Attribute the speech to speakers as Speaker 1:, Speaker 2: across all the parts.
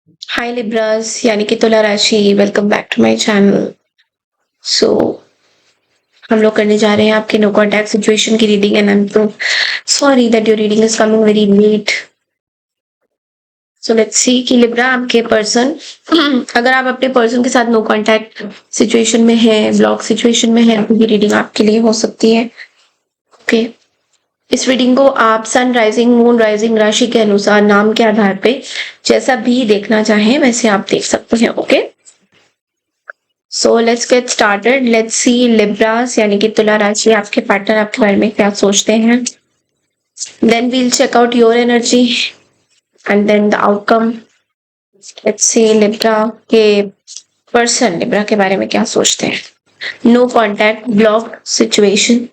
Speaker 1: हाय Libras यानी कि तुला राशि। Welcome back to my channel. So हम लोग करने जा रहे हैं आपके नो कॉन्टैक्ट सिचुएशन की reading and I am too sorry that your reading is coming very late. So let's see कि लिब्रा आपके पर्सन अगर आप अपने पर्सन के साथ नो कॉन्टैक्ट सिचुएशन में है, ब्लॉक सिचुएशन में है, तो ये रीडिंग आपके लिए हो सकती है। ओके, इस रीडिंग को आप सन राइजिंग, मून राइजिंग, राशि के अनुसार नाम के आधार पे जैसा भी देखना चाहें वैसे आप देख सकते हैं। Okay, so let's get started. Let's see Libras यानी कि तुला राशि आपके पार्टनर आपके बारे में क्या सोचते हैं। Then we'll check out your energy and then the outcome. Let's see Libra के पर्सन लिब्रा के बारे में क्या सोचते हैं। No contact, block situation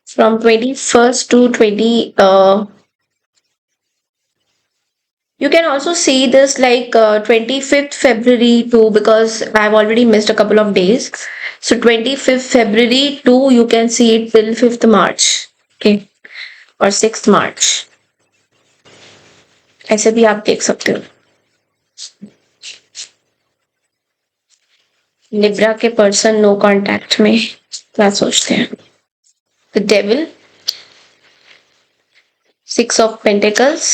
Speaker 1: from 21st to 20 you can also see this like 25th February to, because I've already missed a couple of days. So 25th February to you can see it till 5th March. Okay, or 6th March. ऐसे भी आप देख सकते हो। Libra के person no contact में क्या सोचते हैं। The devil, 6 of Pentacles,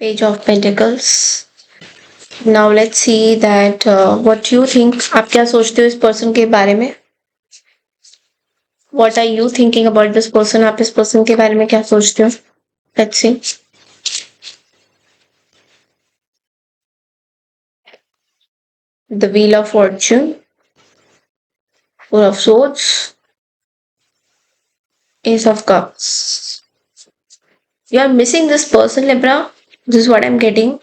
Speaker 1: Page of Pentacles. Now let's see that what you think. आप क्या सोचते हो इस पर्सन के बारे में। What are you thinking about this person? आप इस पर्सन के बारे में क्या सोचते हो। Let's see. The Wheel of Fortune, Four of Swords, Ace of Cups. You are missing this person, Libra. This is what I'm getting.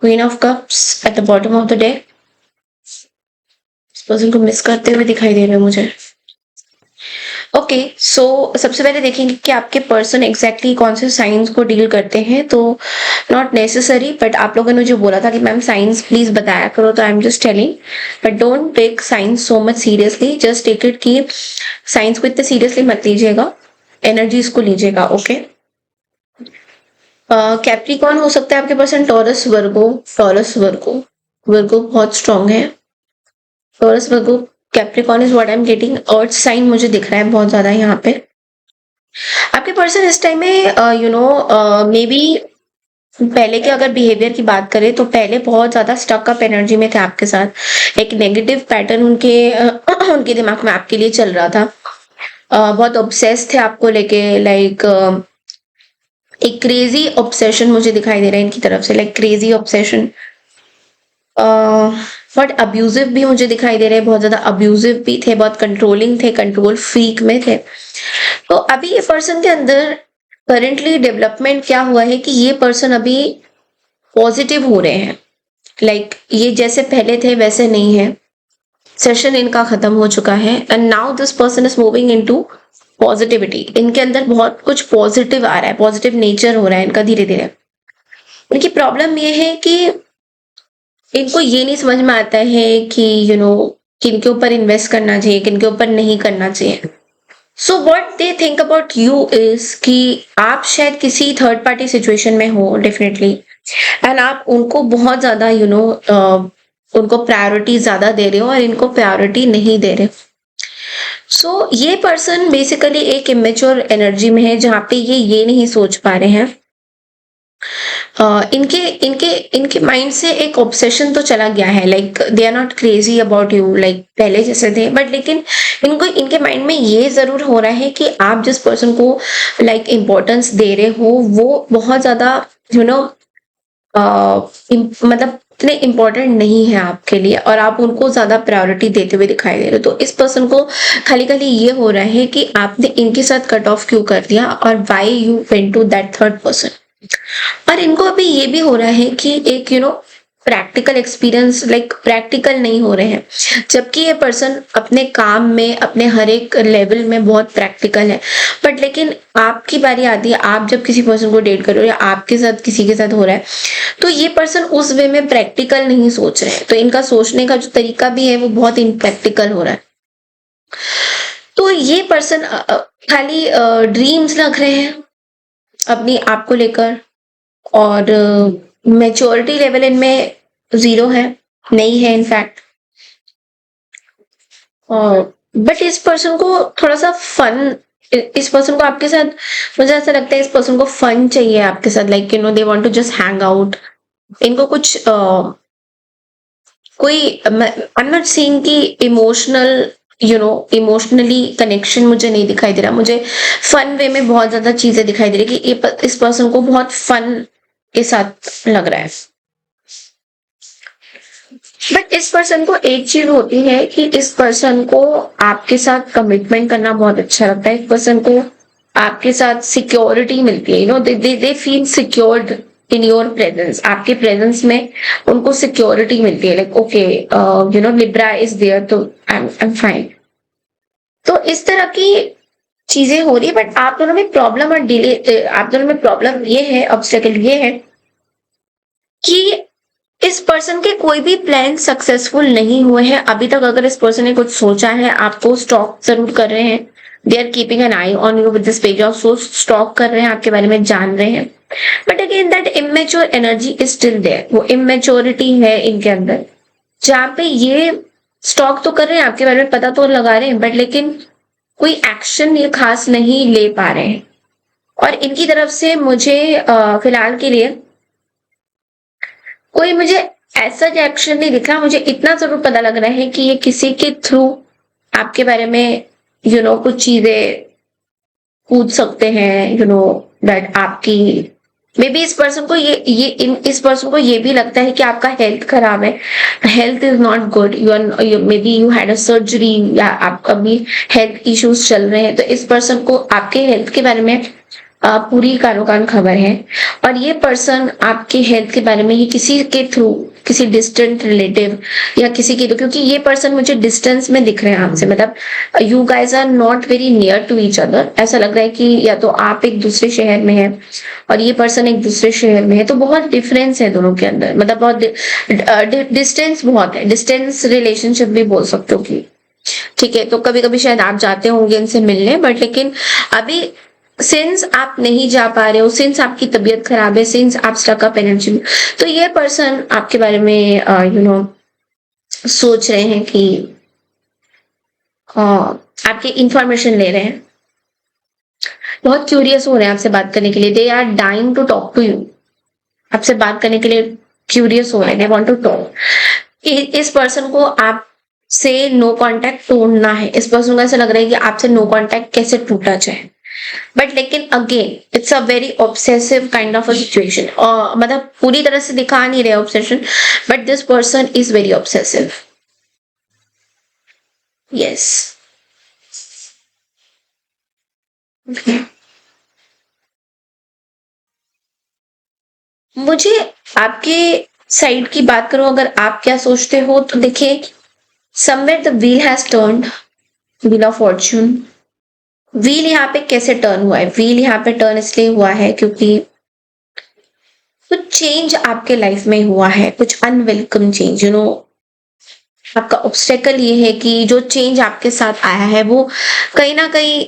Speaker 1: Queen of Cups at the bottom of the deck. इस person को miss करते हुए दिखाई दे रहे हो मुझे। Okay, सो सबसे पहले देखेंगे कि आपके पर्सन एग्जैक्टली कौन से साइंस को डील करते हैं। तो नॉट नेसेसरी, बट आप लोगों ने जो बोला था कि मैम साइंस प्लीज बताया करो, तो I am just telling, but don't take science so much seriously. Just take it कि साइंस को इतने सीरियसली मत लीजिएगा, एनर्जीज को लीजिएगा। ओके, कैप्रिकॉर्न हो सकता है आपके person, Taurus Virgo. Taurus Virgo, Virgo बहुत स्ट्रांग है। Taurus Virgo Capricorn is what I am getting. Earth sign मुझे दिख रहा है बहुत ज्यादा यहाँ पे। आपके पर्सन इस टाइम में मे बी पहले के अगर बिहेवियर की बात करें तो पहले बहुत ज्यादा स्टक अप एनर्जी में थे आपके साथ। एक नेगेटिव पैटर्न उनके उनके दिमाग में आपके लिए चल रहा था। बहुत ऑब्सेस थे आपको लेके, लाइक एक क्रेजी ऑब्सेशन मुझे दिखाई दे रहा है इनकी तरफ से, like crazy obsession. But abusive भी मुझे दिखाई दे रहे हैं, बहुत ज्यादा अब्यूजिव भी थे, बहुत कंट्रोलिंग थे, कंट्रोल फ्रीक में थे। तो अभी ये पर्सन के अंदर करंटली डेवलपमेंट क्या हुआ है कि ये पर्सन अभी पॉजिटिव हो रहे हैं। लाइक ये जैसे पहले थे वैसे नहीं है। सेशन इनका खत्म हो चुका है and now this person is moving into positivity. इनके अंदर बहुत कुछ पॉजिटिव आ रहा है, पॉजिटिव नेचर हो रहा है इनका धीरे धीरे। इनकी प्रॉब्लम ये है कि इनको ये नहीं समझ में आता है कि किनके ऊपर इन्वेस्ट करना चाहिए, किनके ऊपर नहीं करना चाहिए। So what they think about you is कि आप शायद किसी थर्ड पार्टी सिचुएशन में हो डेफिनेटली, एंड आप उनको बहुत ज्यादा उनको प्रायोरिटी ज्यादा दे रहे हो और इनको प्रायोरिटी नहीं दे रहे। सो ये पर्सन बेसिकली एक इमेच्योर एनर्जी में है जहाँ पे ये नहीं सोच पा रहे हैं। इनके इनके इनके माइंड से एक ऑब्सेशन तो चला गया है, like they are not crazy about you like पहले जैसे थे, बट लेकिन इनको इनके माइंड में ये जरूर हो रहा है कि आप जिस पर्सन को लाइक इम्पोर्टेंस दे रहे हो वो बहुत ज्यादा मतलब इतने इम्पोर्टेंट नहीं है आपके लिए और आप उनको ज्यादा प्रायोरिटी देते हुए दिखाई दे रहे हो। तो इस पर्सन को खाली खाली ये हो रहा है कि आपने इनके साथ कट ऑफ क्यों कर दिया और why you went to that third person. और इनको अभी ये भी हो रहा है कि एक प्रैक्टिकल एक्सपीरियंस, लाइक प्रैक्टिकल नहीं हो रहे हैं, जबकि ये पर्सन अपने काम में अपने हर एक लेवल में बहुत प्रैक्टिकल है। बट लेकिन आपकी बारी आती है, आप जब किसी पर्सन को डेट कर रहे हो या आपके साथ किसी के साथ हो रहा है तो ये पर्सन उस वे में प्रैक्टिकल नहीं सोच रहे हैं। तो इनका सोचने का जो तरीका भी है वो बहुत इम्प्रैक्टिकल हो रहा है। तो ये पर्सन खाली ड्रीम्स रख रहे हैं अपनी आप को लेकर, और मैच्योरिटी लेवल इनमें ज़ीरो है, नहीं है इनफैक्ट। बट इस पर्सन को थोड़ा-सा फन, इस पर्सन को आपके साथ, मुझे ऐसा लगता है इस पर्सन को फन चाहिए आपके साथ, like they want to just hang out. इनको कुछ कोई, आई एम नॉट सेइंग कि इमोशनल, इमोशनली कनेक्शन मुझे नहीं दिखाई दे रहा, मुझे फन वे में बहुत ज्यादा चीजें दिखाई दे रही कि इस पर्सन को बहुत फन के साथ लग रहा है। बट इस पर्सन को एक चीज होती है कि इस पर्सन को आपके साथ कमिटमेंट करना बहुत अच्छा लगता है, इस पर्सन को आपके साथ सिक्योरिटी मिलती है, they feel secured in your presence, आपके प्रेजेंस में उनको सिक्योरिटी मिलती है, like okay Libra is there, तो आई एम फाइन। तो इस तरह की चीजें हो रही है। बट आप दोनों में प्रॉब्लम और डिले, आप दोनों में प्रॉब्लम ये है, ऑब्स्टेकल ये है कि इस पर्सन के कोई भी प्लान सक्सेसफुल नहीं हुए हैं अभी तक। अगर इस पर्सन ने कुछ सोचा है, आपको स्टॉक जरूर कर रहे हैं, they are keeping an eye on you with this page of so, stalk कर रहे हैं, आपके बारे में जान रहे हैं। But again that immature energy is still there, वो इमेच्योरिटी है इनके अंदर, जहां पे ये स्टॉक तो कर रहे हैं, आपके बारे में पता तो लगा रहे हैं, बट लेकिन कोई एक्शन ये खास नहीं ले पा रहे हैं। और इनकी तरफ से मुझे फिलहाल के लिए कोई मुझे ऐसा एक्शन नहीं दिख रहा। मुझे इतना जरूर पता लग रहा है कि ये किसी के थ्रू आपके बारे में कुछ चीजें पूछ सकते हैं, दैट आपकी, मे बी इस पर्सन को इस पर्सन को ये भी लगता है कि आपका हेल्थ खराब है, health is not good, may be you had a surgery, या आपका भी हेल्थ इश्यूज चल रहे हैं। तो इस पर्सन को आपके हेल्थ के बारे में पूरी कानो कान खबर है, और ये पर्सन आपके हेल्थ के बारे में ही किसी के थ्रू, किसी डिस्टेंट रिलेटिव या किसी के, क्योंकि ये पर्सन मुझे डिस्टेंस में दिख रहे हैं आपसे, मतलब you guys are not very near to each other. ऐसा लग रहा है कि या तो आप एक दूसरे शहर में हैं और ये पर्सन एक दूसरे शहर में है, तो बहुत डिफरेंस है दोनों के अंदर, मतलब बहुत डिस्टेंस बहुत है, डिस्टेंस रिलेशनशिप भी बोल सकते हो कि, ठीक है। तो कभी कभी शायद आप जाते होंगे इनसे मिलने, बट लेकिन अभी सिंस आप नहीं जा पा रहे हो, सिंस आपकी तबीयत खराब है, सिंस आप स्टक अप एनर्जी में, तो ये पर्सन आपके बारे में सोच रहे हैं कि आपके इंफॉर्मेशन ले रहे हैं, बहुत क्यूरियस हो रहे हैं आपसे बात करने के लिए, they are dying to talk to you, आपसे बात करने के लिए क्यूरियस हो रहे हैं, दे वांट टू टॉक। इस पर्सन को आप से नो कांटेक्ट तोड़ना है, इस पर्सन को ऐसा लग रहा है कि आपसे नो कांटेक्ट कैसे टूटा जाए, बट लेकिन again it's a very obsessive kind of a situation, और मतलब पूरी तरह से दिखा नहीं रहे obsession, but this person is very obsessive. Yes, मुझे आपके साइड की बात करूं, अगर आप क्या सोचते हो, तो देखिए somewhere the wheel has turned, wheel of Fortune, wheel यहाँ पे कैसे टर्न हुआ है, व्हील यहाँ पे टर्न इसलिए हुआ है क्योंकि कुछ चेंज आपके लाइफ में हुआ है, कुछ अनवेलकम चेंज, आपका ऑब्स्टेकल ये है कि जो चेंज आपके साथ आया है वो कहीं ना कहीं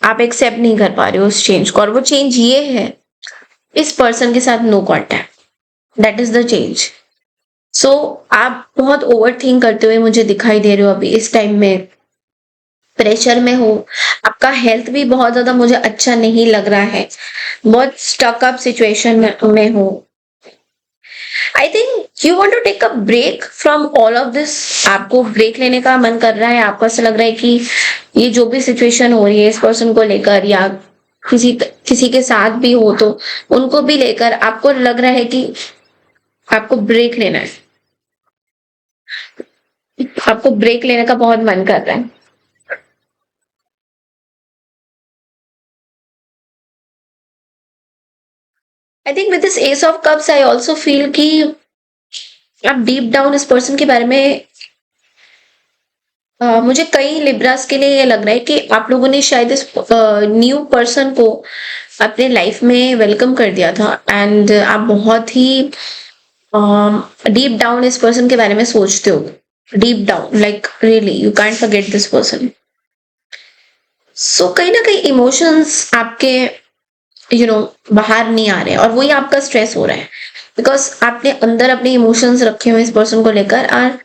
Speaker 1: आप एक्सेप्ट नहीं कर पा रहे हो उस चेंज को, और वो चेंज ये है इस पर्सन के साथ no contact, that is the change. So आप बहुत ओवर थिंक करते हुए मुझे दिखाई दे रहे हो अभी इस टाइम में, प्रेशर में हो, आपका हेल्थ भी बहुत ज्यादा मुझे अच्छा नहीं लग रहा है, बहुत स्टक अप सिचुएशन में हो। I think you want to take a break from all of this, आपको ब्रेक लेने का मन कर रहा है, आपको ऐसा लग रहा है कि ये जो भी सिचुएशन हो रही है इस पर्सन को लेकर, या किसी के साथ भी हो तो उनको भी लेकर आपको लग रहा है कि आपको ब्रेक लेना है, आपको ब्रेक लेने का बहुत मन कर रहा है। I think with this S of cups I also feel कि आप डीप डाउन इस पर्सन के बारे में, मुझे कई लिब्रास के लिए ये लग रहा है कि आप लोगों ने शायद इस न्यू पर्सन को अपने लाइफ में वेलकम कर दिया था, एंड आप बहुत ही डीप डाउन इस पर्सन के बारे में सोचते हो, deep down, like really you can't forget this person. So कहीं ना कहीं इमोशंस आपके बाहर नहीं आ रहे हैं, और वही आपका स्ट्रेस हो रहा है, बिकॉज आपने अंदर अपने इमोशंस रखे हुए इस पर्सन को लेकर, और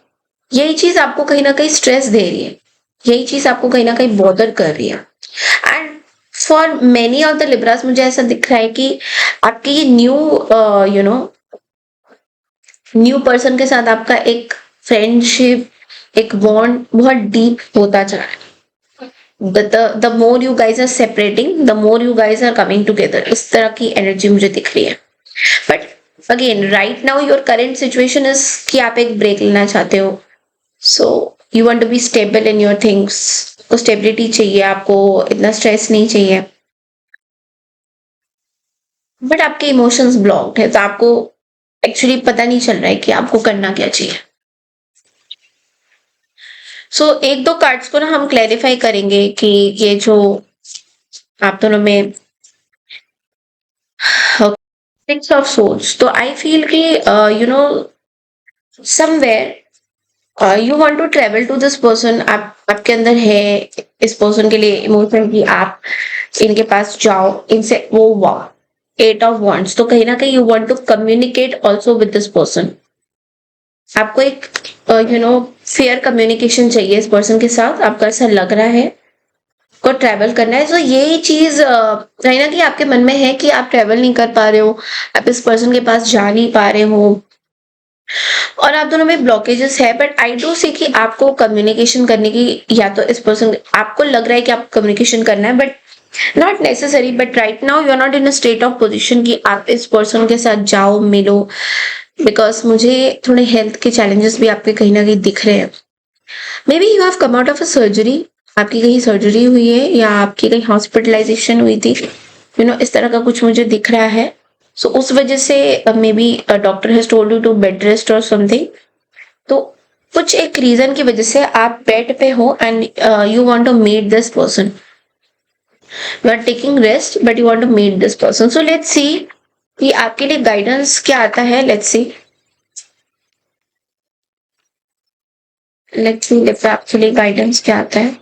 Speaker 1: यही चीज आपको कहीं ना कहीं स्ट्रेस दे रही है, यही चीज आपको कहीं ना कहीं बॉदर कर रही है। And for many of the Libras मुझे ऐसा दिख रहा है कि आपके ये न्यू पर्सन के साथ आपका एक फ्रेंडशिप, एक बॉन्ड बहुत डीप होता जा रहा है। The more you guys are separating, the more you guys are coming together, इस तरह की एनर्जी मुझे दिख रही है। But again right now your current situation is कि आप एक ब्रेक लेना चाहते हो, so you want to be stable in your things, को स्टेबिलिटी चाहिए, आपको इतना स्ट्रेस नहीं चाहिए, बट आपके इमोशंस ब्लॉक्ड है, तो आपको एक्चुअली पता नहीं चल रहा है कि आपको करना क्या चाहिए। सो एक दो कार्ड्स को ना हम क्लैरिफाई करेंगे कि ये जो आप दोनों में सिक्स ऑफ सोर्ड्स, तो आई फील कि somewhere you want to travel to this person, आपके अंदर है इस पर्सन के लिए इमोशन की आप इनके पास जाओ, इनसे वो वाह 8 ऑफ wands, तो कहीं ना कहीं you want to communicate also with this person. आपको एक फेयर कम्युनिकेशन चाहिए इस पर्सन के साथ, आपका ऐसा लग रहा है को ट्रैवल करना है। तो यही चीज कहीं ना कहीं आपके मन में है कि आप ट्रैवल नहीं कर पा रहे हो, आप इस पर्सन के पास जा नहीं पा रहे हो, और आप दोनों में ब्लॉकेजेस है। बट आई डू सी कि आपको कम्युनिकेशन करने की, या तो इस पर्सन आपको लग रहा है कि आपको कम्युनिकेशन करना है, but not necessary. But right now you are not in a state of position कि आप इस पर्सन के साथ जाओ मिलो, बिकॉज मुझे थोड़े हेल्थ के चैलेंजेस भी आपके कहीं ना कहीं दिख रहे हैं। Maybe you have come out of a surgery, आपकी कहीं सर्जरी हुई है या आपकी कहीं हॉस्पिटलाइजेशन हुई थी, इस तरह का कुछ मुझे दिख रहा है। सो उस वजह से maybe doctor has told you to bed rest और समथिंग, तो कुछ एक रीजन की वजह से आप बेड पे हो and you want to meet this person, you are taking rest but you want to meet this person. So let's see कि आपके लिए गाइडेंस क्या आता है। लेट्स सी आपके लिए गाइडेंस क्या आता है।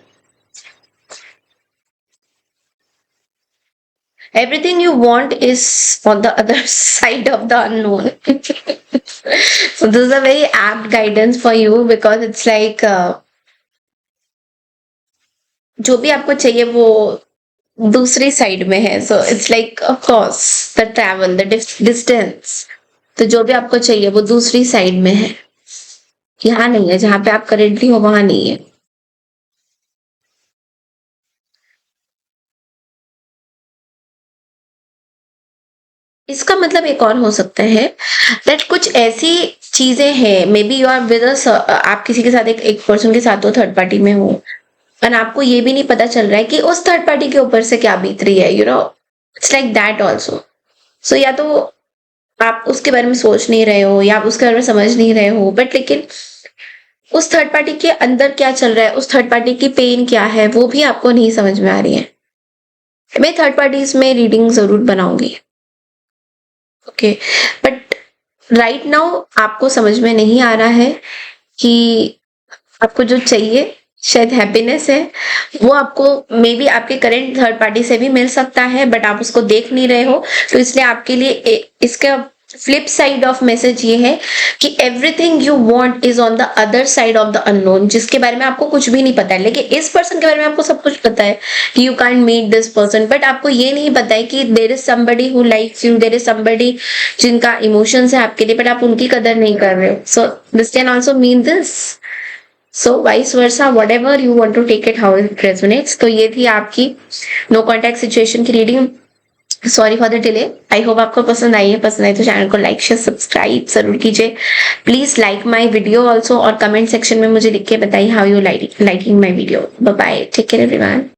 Speaker 1: Everything you want is on the other side of the unknown. So this is a very apt guidance for you, because it's like जो भी आपको चाहिए वो दूसरी साइड में है। So it's like of course the travel, the distance, तो जो भी आपको चाहिए वो दूसरी साइड में है, यहाँ नहीं है, जहाँ पे आप करेंटली हो वहां नहीं है। इसका मतलब एक और हो सकता है दैट कुछ ऐसी चीजें हैं, maybe you are with आप किसी के साथ एक पर्सन के साथ हो, थर्ड पार्टी में हो, और आपको ये भी नहीं पता चल रहा है कि उस थर्ड पार्टी के ऊपर से क्या बीत रही है, इट्स लाइक दैट ऑल्सो। सो या तो आप उसके बारे में सोच नहीं रहे हो, या आप उसके बारे में समझ नहीं रहे हो, बट लेकिन उस थर्ड पार्टी के अंदर क्या चल रहा है, उस थर्ड पार्टी की पेन क्या है, वो भी आपको नहीं समझ में आ रही है। मैं थर्ड पार्टीज में रीडिंग जरूर बनाऊंगी, ओके, बट राइट नाउ आपको समझ में नहीं आ रहा है कि आपको जो चाहिए शायद हैप्पीनेस है, वो आपको मे बी आपके करेंट थर्ड पार्टी से भी मिल सकता है, बट आप उसको देख नहीं रहे हो। तो इसलिए आपके लिए इसका फ्लिप साइड ऑफ मैसेज ये है कि everything you want is on the other side of the unknown, जिसके बारे में आपको कुछ भी नहीं पता है। लेकिन इस पर्सन के बारे में आपको सब कुछ पता है कि you can't meet this person, but आपको ये नहीं पता है कि there is somebody who likes you, there is somebody जिनका इमोशंस है आपके लिए, बट आप उनकी कदर नहीं कर रहे हो। So this can also mean this. So vice versa, whatever you want to take it how it resonates. तो ये थी आपकी नो कॉन्टैक्ट सिचुएशन की reading. Sorry for the delay. I hope आपको पसंद आई है, पसंद आई तो चैनल को लाइक शेयर सब्सक्राइब जरूर कीजिए। Please like my video also, और कमेंट सेक्शन में मुझे लिख के बताइए how you liking my video. Bye bye, take care everyone.